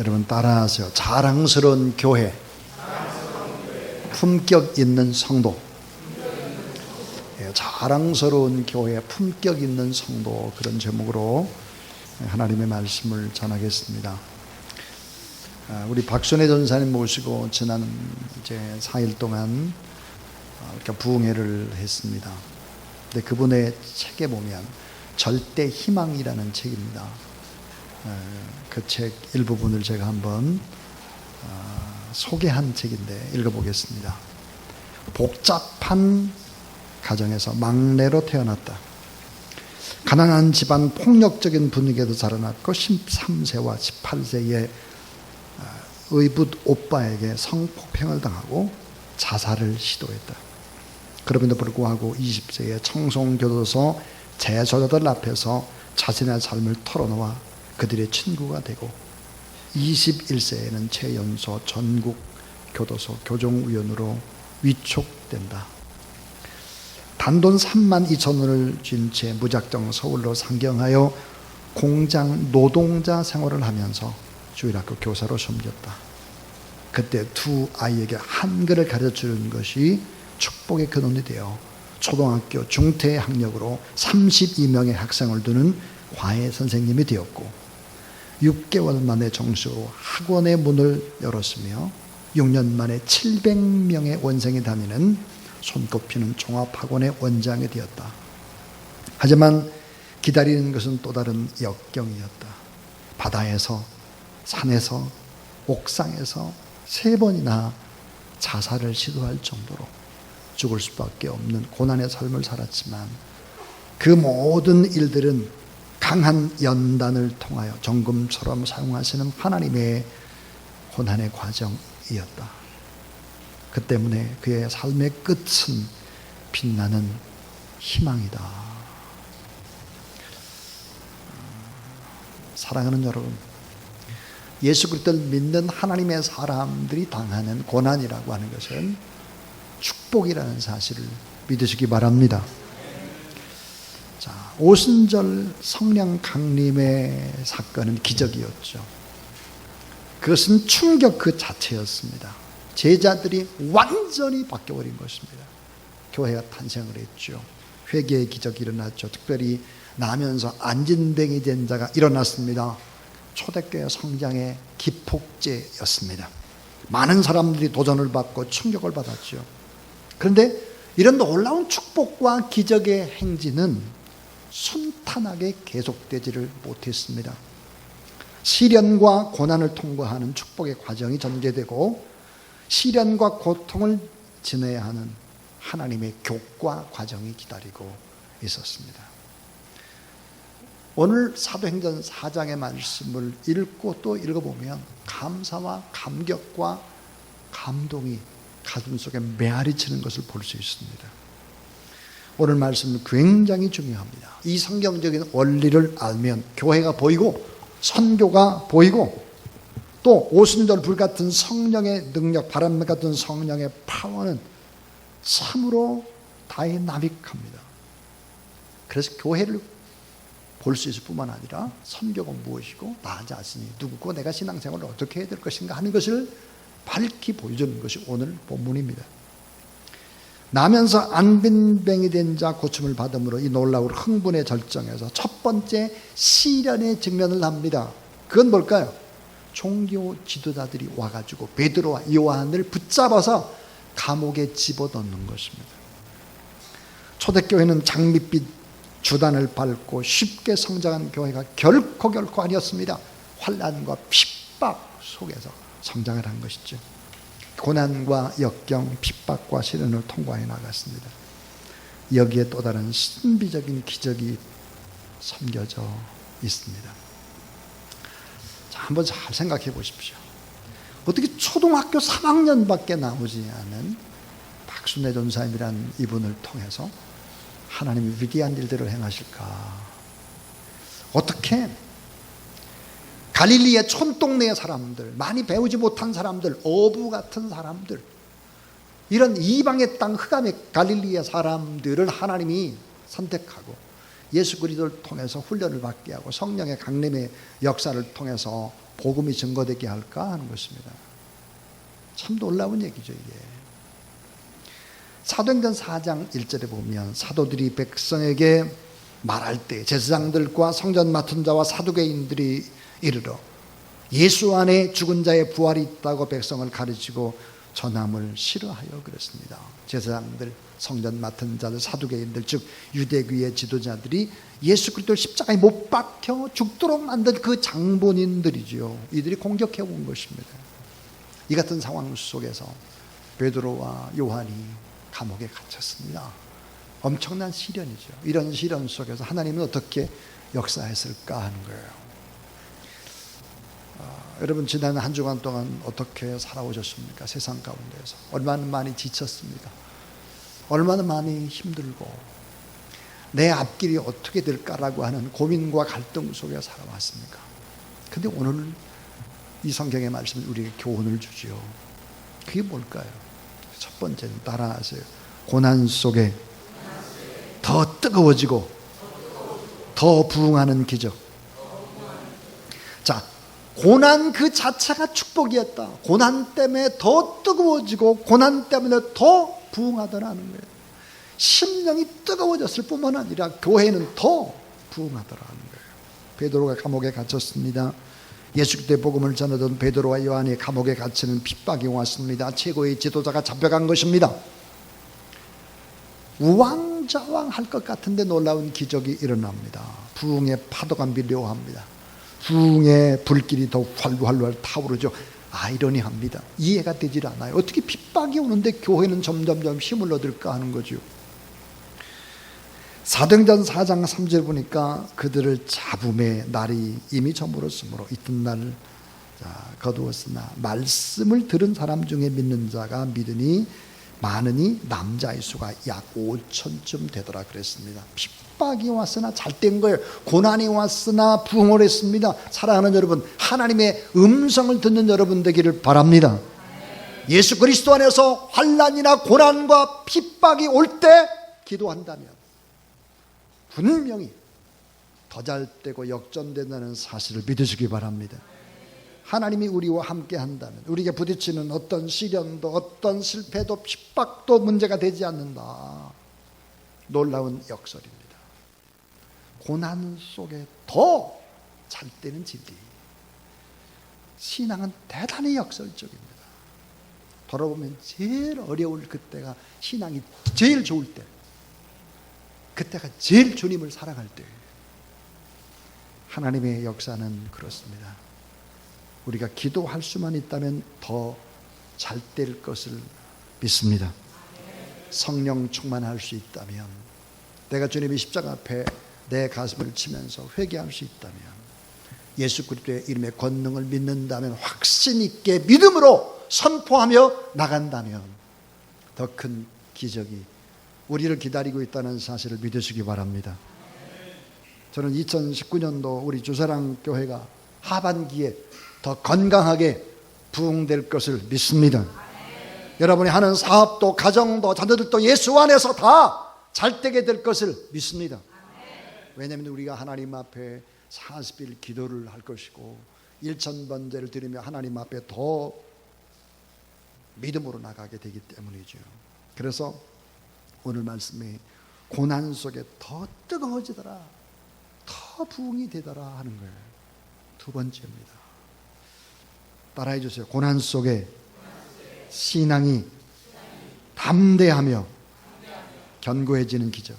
여러분 따라하세요. 자랑스러운 교회, 품격 있는 성도. 자랑스러운 교회, 품격 있는 성도, 그런 제목으로 하나님의 말씀을 전하겠습니다. 우리 박순애 전사님 모시고 지난 이제 4일 동안 이렇게 부흥회를 했습니다. 근데 그분의 책에 보면 절대 희망이라는 책입니다. 그 책 일부분을 제가 한번 소개한 책인데 읽어보겠습니다. 복잡한 가정에서 막내로 태어났다. 가난한 집안, 폭력적인 분위기에도 자라났고 13세와 18세에 의붓 오빠에게 성폭행을 당하고 자살을 시도했다. 그럼에도 불구하고 20세에 청송교도소 재소자들 앞에서 자신의 삶을 털어놓아 그들의 친구가 되고 21세에는 최연소 전국 교도소 교정위원으로 위촉된다. 단돈 3만 2천 원을 쥔 채 무작정 서울로 상경하여 공장 노동자 생활을 하면서 주일학교 교사로 섬겼다. 그때 두 아이에게 한글을 가르쳐주는 것이 축복의 근원이 되어 초등학교 중퇴 학력으로 32명의 학생을 두는 과외 선생님이 되었고 6개월 만에 정식으로 학원의 문을 열었으며 6년 만에 700명의 원생이 다니는 손꼽히는 종합학원의 원장이 되었다. 하지만 기다리는 것은 또 다른 역경이었다. 바다에서, 산에서, 옥상에서 3번이나 자살을 시도할 정도로 죽을 수밖에 없는 고난의 삶을 살았지만 그 모든 일들은 강한 연단을 통하여 정금처럼 사용하시는 하나님의 고난의 과정이었다. 그 때문에 그의 삶의 끝은 빛나는 희망이다. 사랑하는 여러분, 예수 그리스도를 믿는 하나님의 사람들이 당하는 고난이라고 하는 것은 축복이라는 사실을 믿으시기 바랍니다. 자, 오순절 성령 강림의 사건은 기적이었죠. 그것은 충격 그 자체였습니다. 제자들이 완전히 바뀌어버린 것입니다. 교회가 탄생을 했죠. 회개의 기적이 일어났죠. 특별히 나면서 안진뱅이 된 자가 일어났습니다. 초대교회 성장의 기폭제였습니다. 많은 사람들이 도전을 받고 충격을 받았죠. 그런데 이런 놀라운 축복과 기적의 행진은 순탄하게 계속되지를 못했습니다. 시련과 고난을 통과하는 축복의 과정이 전개되고 시련과 고통을 지내야 하는 하나님의 교과 과정이 기다리고 있었습니다. 오늘 사도행전 4장의 말씀을 읽고 또 읽어보면 감사와 감격과 감동이 가슴속에 메아리치는 것을 볼 수 있습니다. 오늘 말씀은 굉장히 중요합니다. 이 성경적인 원리를 알면 교회가 보이고 선교가 보이고 또 오순절 불같은 성령의 능력, 바람 같은 성령의 파워는 참으로 다이나믹합니다. 그래서 교회를 볼 수 있을 뿐만 아니라 선교가 무엇이고 나 자신이 누구고 내가 신앙생활을 어떻게 해야 될 것인가 하는 것을 밝히 보여주는 것이 오늘 본문입니다. 나면서 안빈뱅이 된 자 고침을 받음으로 이 놀라운 흥분의 절정에서 첫 번째 시련의 직면을 합니다. 그건 뭘까요? 종교 지도자들이 와가지고 베드로와 요한을 붙잡아서 감옥에 집어넣는 것입니다. 초대교회는 장밋빛 주단을 밟고 쉽게 성장한 교회가 결코 아니었습니다. 환난과 핍박 속에서 성장을 한 것이죠. 고난과 역경, 핍박과 시련을 통과해 나갔습니다. 여기에 또 다른 신비적인 기적이 섬겨져 있습니다. 자, 한번 잘 생각해 보십시오. 어떻게 초등학교 3학년밖에 나오지 않은 박순애 전사님이라는 이분을 통해서 하나님이 위대한 일들을 행하실까? 어떻게 갈릴리의 촌동네의 사람들, 많이 배우지 못한 사람들, 어부 같은 사람들, 이런 이방의 땅 흑암의 갈릴리의 사람들을 하나님이 선택하고 예수 그리스도를 통해서 훈련을 받게 하고 성령의 강림의 역사를 통해서 복음이 증거되게 할까 하는 것입니다. 참 놀라운 얘기죠, 이게. 사도행전 4장 1절에 보면 사도들이 백성에게 말할 때 제사장들과 성전 맡은 자와 사두개인들이 이르러 예수 안에 죽은 자의 부활이 있다고 백성을 가르치고 전함을 싫어하여 그랬습니다. 제사장들, 성전 맡은 자들, 사두개인들, 즉 유대교의 지도자들이 예수 그리스도를 십자가에 못 박혀 죽도록 만든 그 장본인들이죠. 이들이 공격해 온 것입니다. 이 같은 상황 속에서 베드로와 요한이 감옥에 갇혔습니다. 엄청난 시련이죠. 이런 시련 속에서 하나님은 어떻게 역사했을까 하는 거예요. 여러분, 지난 한 주간 동안 어떻게 살아오셨습니까? 세상 가운데서 얼마나 많이 지쳤습니까? 얼마나 많이 힘들고 내 앞길이 어떻게 될까라고 하는 고민과 갈등 속에 살아왔습니까? 근데 오늘 이 성경의 말씀은 우리에게 교훈을 주지요. 그게 뭘까요? 첫 번째는 따라하세요. 고난 속에 더 뜨거워지고 더 부흥하는 기적. 자, 고난 그 자체가 축복이었다. 고난 때문에 더 뜨거워지고 고난 때문에 더 부흥하더라는 거예요. 심령이 뜨거워졌을 뿐만 아니라 교회는 더 부흥하더라는 거예요. 베드로가 감옥에 갇혔습니다. 예수 그리스도의 복음을 전하던 베드로와 요한이 감옥에 갇히는 핍박이 왔습니다. 최고의 지도자가 잡혀간 것입니다. 우왕좌왕할 것 같은데 놀라운 기적이 일어납니다. 부흥의 파도가 밀려옵니다. 부흥의 불길이 더욱 활활 타오르죠. 아이러니합니다. 이해가 되질 않아요. 어떻게 핍박이 오는데 교회는 점점점 힘을 얻을까 하는 거죠. 사도행전 4장 3절 보니까 그들을 잡음의 날이 이미 저물었으므로 이튿날 거두었으나 말씀을 들은 사람 중에 믿는 자가 믿으니 많으니 남자의 수가 약 5천쯤 되더라 그랬습니다. 핍박이 왔으나 잘된 거예요. 고난이 왔으나 부흥을 했습니다. 사랑하는 여러분, 하나님의 음성을 듣는 여러분 되기를 바랍니다. 예수 그리스도 안에서 환난이나 고난과 핍박이 올 때 기도한다면 분명히 더 잘되고 역전된다는 사실을 믿으시기 바랍니다. 하나님이 우리와 함께 한다면 우리에게 부딪히는 어떤 시련도 어떤 실패도 핍박도 문제가 되지 않는다. 놀라운 역설입니다. 고난 속에 더 잘되는 진리. 신앙은 대단히 역설적입니다. 돌아보면 제일 어려울 그때가 신앙이 제일 좋을 때, 그때가 제일 주님을 사랑할 때예요. 하나님의 역사는 그렇습니다. 우리가 기도할 수만 있다면 더 잘 될 것을 믿습니다. 성령 충만할 수 있다면, 내가 주님의 십자가 앞에 내 가슴을 치면서 회개할 수 있다면, 예수 그리스도의 이름의 권능을 믿는다면, 확신 있게 믿음으로 선포하며 나간다면 더 큰 기적이 우리를 기다리고 있다는 사실을 믿으시기 바랍니다. 저는 2019년도 우리 주사랑교회가 하반기에 더 건강하게 부흥될 것을 믿습니다. 여러분이 하는 사업도 가정도 자녀들도 예수 안에서 다 잘되게 될 것을 믿습니다. 왜냐하면 우리가 하나님 앞에 40일 기도를 할 것이고 1000번제를 드리며 하나님 앞에 더 믿음으로 나가게 되기 때문이죠. 그래서 오늘 말씀에 고난 속에 더 뜨거워지더라, 더 부흥이 되더라 하는 거예요. 두 번째입니다. 따라해 주세요. 고난 속에 신앙이 담대하며 견고해지는 기적.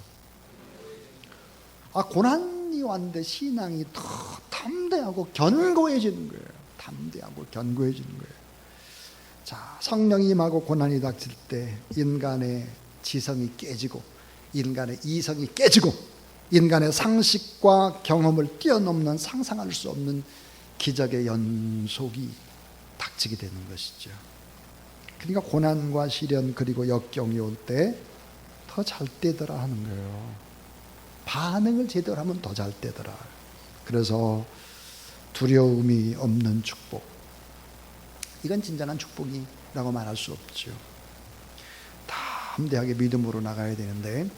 고난이 왔는데 신앙이 더 담대하고 견고해지는 거예요. 담대하고 견고해지는 거예요. 자, 성령이 임하고 고난이 닥칠 때 인간의 지성이 깨지고 인간의 이성이 깨지고 인간의 상식과 경험을 뛰어넘는 상상할 수 없는 기적의 연속이 닥치게 되는 것이죠. 그러니까 고난과 시련 그리고 역경이 올 때 더 잘 되더라 하는 거예요. 반응을 제대로 하면 더 잘 되더라. 그래서 두려움이 없는 축복, 이건 진정한 축복이라고 말할 수 없죠. 담대하게 믿음으로 나가야 되는데,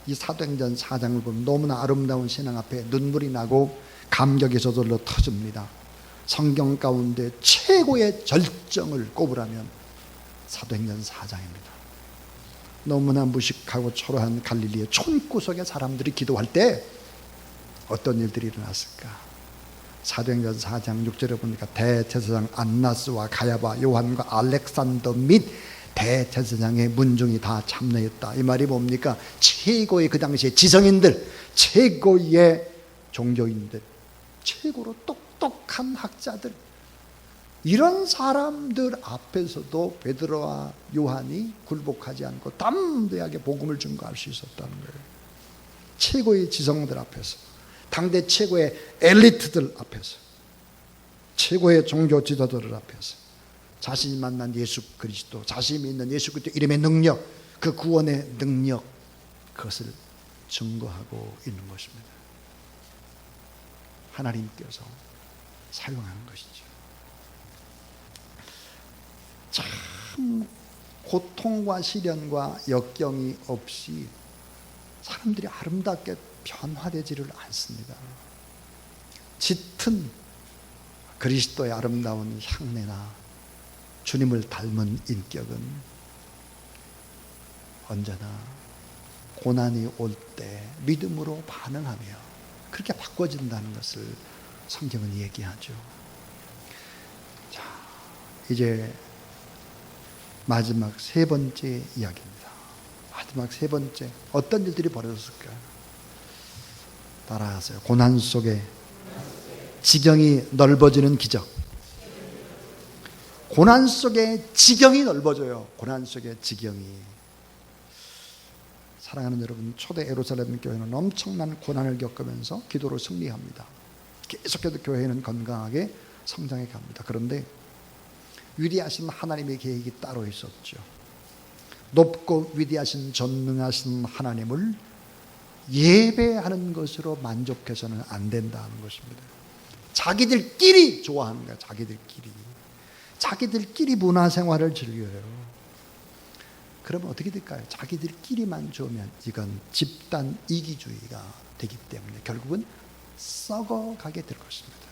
이 사도행전 4장을 보면 너무나 아름다운 신앙 앞에 눈물이 나고 감격이 저절로 터집니다. 성경 가운데 최고의 절정을 꼽으라면 사도행전 4장입니다. 너무나 무식하고 초라한 갈릴리의 촌구석의 사람들이 기도할 때 어떤 일들이 일어났을까? 사도행전 4장 6절에 보니까 대제사장 안나스와 가야바, 요한과 알렉산더 및 대제사장의 문중이 다 참여했다. 이 말이 뭡니까? 최고의 그 당시의 지성인들, 최고의 종교인들, 최고로 똑똑한 학자들, 이런 사람들 앞에서도 베드로와 요한이 굴복하지 않고 담대하게 복음을 증거할 수 있었다는 거예요. 최고의 지성들 앞에서, 당대 최고의 엘리트들 앞에서, 최고의 종교 지도자들 앞에서 자신이 만난 예수 그리스도, 자신이 믿는 예수 그리스도 이름의 능력, 그 구원의 능력, 그것을 증거하고 있는 것입니다. 하나님께서 사용하는 것이죠. 참 고통과 시련과 역경이 없이 사람들이 아름답게 변화되지를 않습니다. 짙은 그리스도의 아름다운 향내나 주님을 닮은 인격은 언제나 고난이 올 때 믿음으로 반응하며 그렇게 바꿔진다는 것을 성경은 얘기하죠. 자, 이제 마지막 세 번째 이야기입니다. 마지막 세 번째, 어떤 일들이 벌어졌을까? 따라하세요. 고난 속에 지경이 넓어지는 기적. 고난 속에 지경이 넓어져요. 고난 속에 지경이. 사랑하는 여러분, 초대 예루살렘 교회는 엄청난 고난을 겪으면서 기도로 승리합니다. 계속해서 교회는 건강하게 성장해 갑니다. 그런데 위대하신 하나님의 계획이 따로 있었죠. 높고 위대하신 전능하신 하나님을 예배하는 것으로 만족해서는 안 된다는 것입니다. 자기들끼리 좋아하는 거야. 자기들끼리 문화생활을 즐겨요. 그러면 어떻게 될까요? 자기들끼리만 좋으면 이건 집단 이기주의가 되기 때문에 결국은 썩어가게 될 것입니다.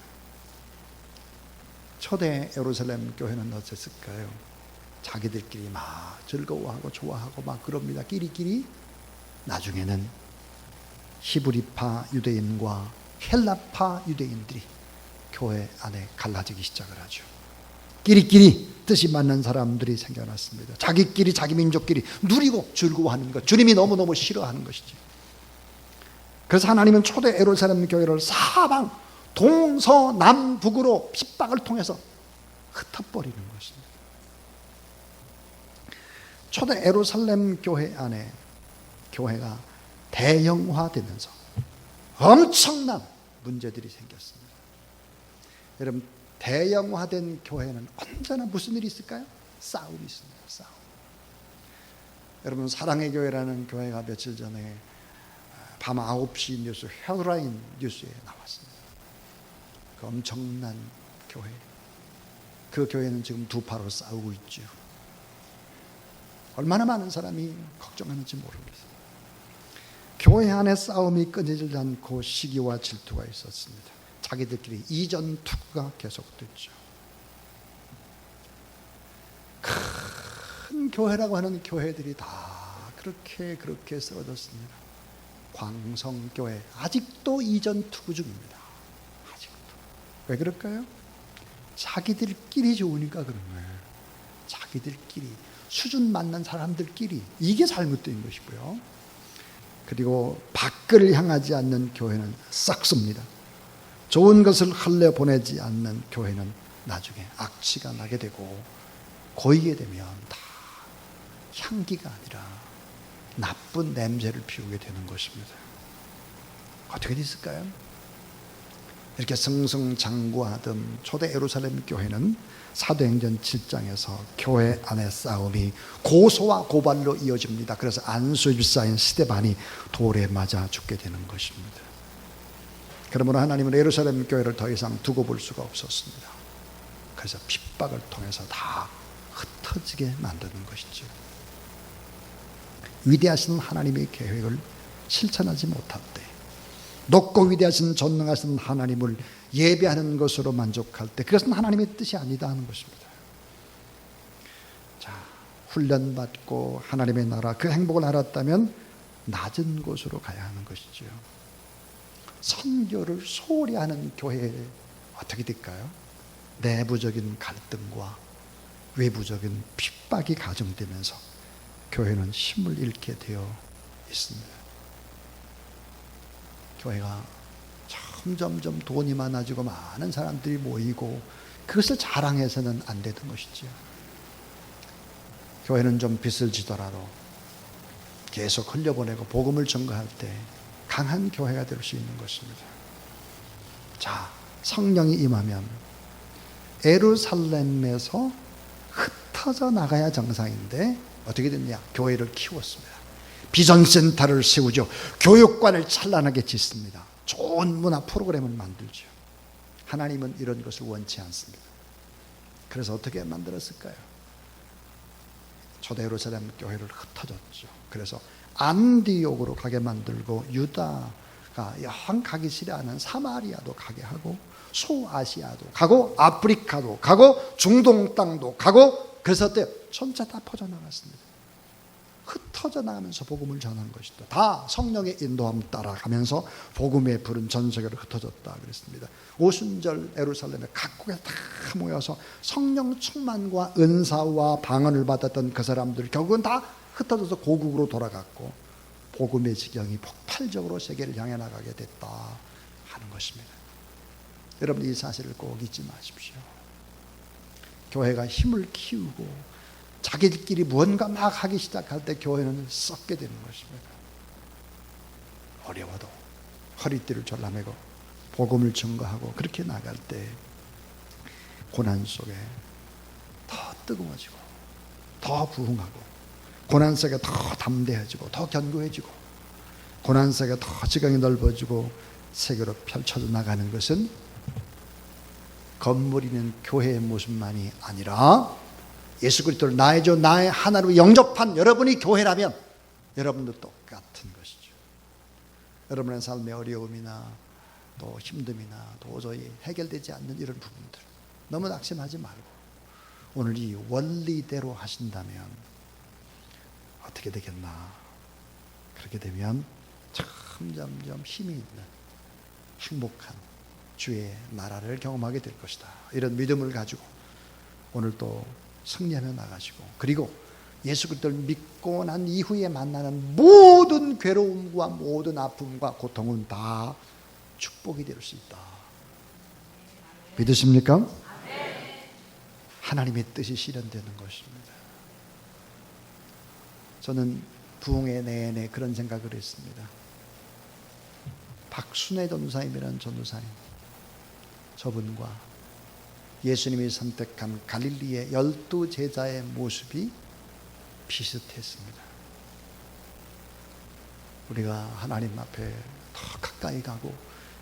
초대 예루살렘 교회는 어땠을까요? 자기들끼리 막 즐거워하고 좋아하고 막 그럽니다. 끼리끼리. 나중에는 히브리파 유대인과 헬라파 유대인들이 교회 안에 갈라지기 시작을 하죠. 끼리끼리 뜻이 맞는 사람들이 생겨났습니다. 자기끼리, 자기 민족끼리 누리고 즐거워하는 것, 주님이 너무너무 싫어하는 것이지. 그래서 하나님은 초대 예루살렘 교회를 사방 동서남북으로 핍박을 통해서 흩어버리는 것입니다. 초대 예루살렘 교회 안에 교회가 대형화되면서 엄청난 문제들이 생겼습니다. 여러분, 대형화된 교회는 언제나 무슨 일이 있을까요? 싸움이 있습니다. 싸움. 여러분, 사랑의 교회라는 교회가 며칠 전에 밤 9시 뉴스, 헤드라인 뉴스에 나왔습니다. 그 엄청난 교회. 그 교회는 지금 두 파로 싸우고 있죠. 얼마나 많은 사람이 걱정하는지 모르겠어요. 교회 안에 싸움이 끊이지 않고 시기와 질투가 있었습니다. 자기들끼리 이전 투구가 계속됐죠. 큰 교회라고 하는 교회들이 다 그렇게 쓰러졌습니다. 광성교회 아직도 이전 투구 중입니다. 아직도. 왜 그럴까요? 자기들끼리 좋으니까 그런 거예요. 자기들끼리 수준 맞는 사람들끼리. 이게 잘못된 것이고요. 그리고 밖을 향하지 않는 교회는 썩습니다. 좋은 것을 흘려보내지 않는 교회는 나중에 악취가 나게 되고 고이게 되면 다 향기가 아니라 나쁜 냄새를 피우게 되는 것입니다. 어떻게 됐을까요? 이렇게 승승장구하던 초대 예루살렘 교회는 사도행전 7장에서 교회 안의 싸움이 고소와 고발로 이어집니다. 그래서 안수집사인 스데반이 돌에 맞아 죽게 되는 것입니다. 그러므로 하나님은 예루살렘 교회를 더 이상 두고 볼 수가 없었습니다. 그래서 핍박을 통해서 다 흩어지게 만드는 것이죠. 위대하신 하나님의 계획을 실천하지 못할 때, 높고 위대하신 전능하신 하나님을 예배하는 것으로 만족할 때 그것은 하나님의 뜻이 아니다 하는 것입니다. 자, 훈련받고 하나님의 나라 그 행복을 알았다면 낮은 곳으로 가야 하는 것이죠. 선교를 소홀히 하는 교회에 어떻게 될까요? 내부적인 갈등과 외부적인 핍박이 가중되면서 교회는 힘을 잃게 되어 있습니다. 교회가 점점 돈이 많아지고 많은 사람들이 모이고 그것을 자랑해서는 안 되는 것이지요. 교회는 좀 빚을 지더라도 계속 흘려보내고 복음을 전가할 때 강한 교회가 될 수 있는 것입니다. 자, 성령이 임하면 예루살렘에서 흩어져 나가야 정상인데 어떻게 됐냐? 교회를 키웠습니다. 비전센터를 세우죠. 교육관을 찬란하게 짓습니다. 좋은 문화 프로그램을 만들죠. 하나님은 이런 것을 원치 않습니다. 그래서 어떻게 만들었을까요? 초대 예루살렘 교회를 흩어졌죠. 그래서 안디옥으로 가게 만들고 유다가 영 가기 싫어하는 사마리아도 가게 하고 소아시아도 가고 아프리카도 가고 중동 땅도 가고 그래서 어때요? 전체 다 퍼져나갔습니다. 흩어져 나가면서 복음을 전하는 것이다. 다 성령의 인도함 따라가면서 복음의 불은 전 세계로 흩어졌다 그랬습니다. 오순절 예루살렘에 각국에 다 모여서 성령 충만과 은사와 방언을 받았던 그 사람들 결국은 다 흩어져서 고국으로 돌아갔고 복음의 지경이 폭발적으로 세계를 향해 나가게 됐다 하는 것입니다. 여러분 이 사실을 꼭 잊지 마십시오. 교회가 힘을 키우고 자기들끼리 무언가 막 하기 시작할 때 교회는 썩게 되는 것입니다. 어려워도 허리띠를 졸라매고 복음을 증거하고 그렇게 나갈 때 고난 속에 더 뜨거워지고 더 부흥하고 고난 속에 더 담대해지고 더 견고해지고 고난 속에 더 지경이 넓어지고 세계로 펼쳐져 나가는 것은 건물 있는 교회의 모습만이 아니라 예수 그리스도를 나의 주 나의 하나로 영접한 여러분이 교회라면 여러분도 똑같은 것이죠. 여러분의 삶의 어려움이나 또 힘듦이나 도저히 해결되지 않는 이런 부분들 너무 낙심하지 말고 오늘 이 원리대로 하신다면 어떻게 되겠나. 그렇게 되면 점점 힘이 있는 행복한 주의 나라를 경험하게 될 것이다. 이런 믿음을 가지고 오늘 또 승리하며 나가시고 그리고 예수 그리스도를 믿고 난 이후에 만나는 모든 괴로움과 모든 아픔과 고통은 다 축복이 될 수 있다. 믿으십니까? 하나님의 뜻이 실현되는 것입니다. 저는 부흥의 내내 그런 생각을 했습니다. 박순애 전도사님이라는 전도사님, 저분과 예수님이 선택한 갈릴리의 12 제자의 모습이 비슷했습니다. 우리가 하나님 앞에 더 가까이 가고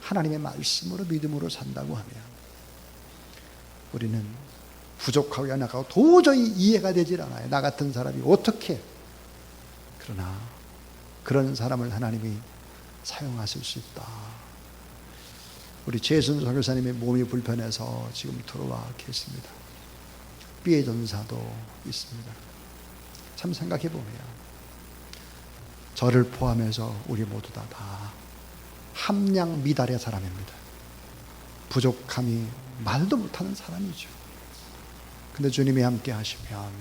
하나님의 말씀으로 믿음으로 산다고 하면 우리는 부족하고 연약하고 도저히 이해가 되질 않아요. 나 같은 사람이 어떻게. 그러나 그런 사람을 하나님이 사용하실 수 있다. 우리 최순 선교사님의 몸이 불편해서 지금 들어와 계십니다. 삐에 전사도 있습니다. 참 생각해 보면 저를 포함해서 우리 모두 다 함량 미달의 사람입니다. 부족함이 말도 못하는 사람이죠. 근데 주님이 함께 하시면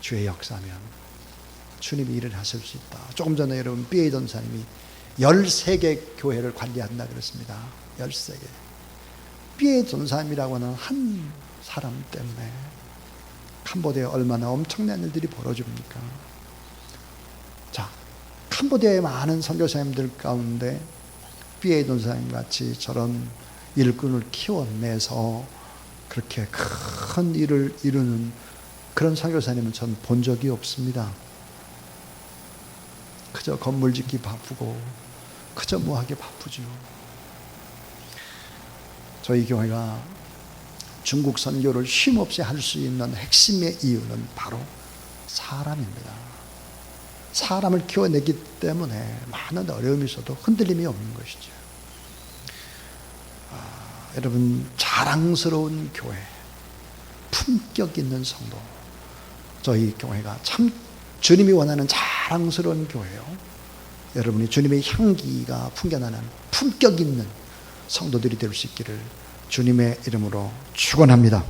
주의 역사면 주님이 일을 하실 수 있다. 조금 전에 여러분 삐에 전사님이 13개 교회를 관리한다 그랬습니다. 13개. 삐에 전사님이라고 하는 한 사람 때문에 캄보디아에 얼마나 엄청난 일들이 벌어집니까? 자, 캄보디아의 많은 선교사님들 가운데 삐에 전사님 같이 저런 일꾼을 키워내서 그렇게 큰 일을 이루는 그런 선교사님은 전 본 적이 없습니다. 그저 건물 짓기 바쁘고 그저 뭐하기 바쁘죠. 저희 교회가 중국 선교를 쉼없이 할 수 있는 핵심의 이유는 바로 사람입니다. 사람을 키워내기 때문에 많은 어려움이 있어도 흔들림이 없는 것이죠. 여러분 자랑스러운 교회, 품격 있는 성도, 저희 교회가 참 주님이 원하는 자랑스러운 교회요. 여러분이 주님의 향기가 풍겨나는 품격 있는 성도들이 될 수 있기를 주님의 이름으로 축원합니다.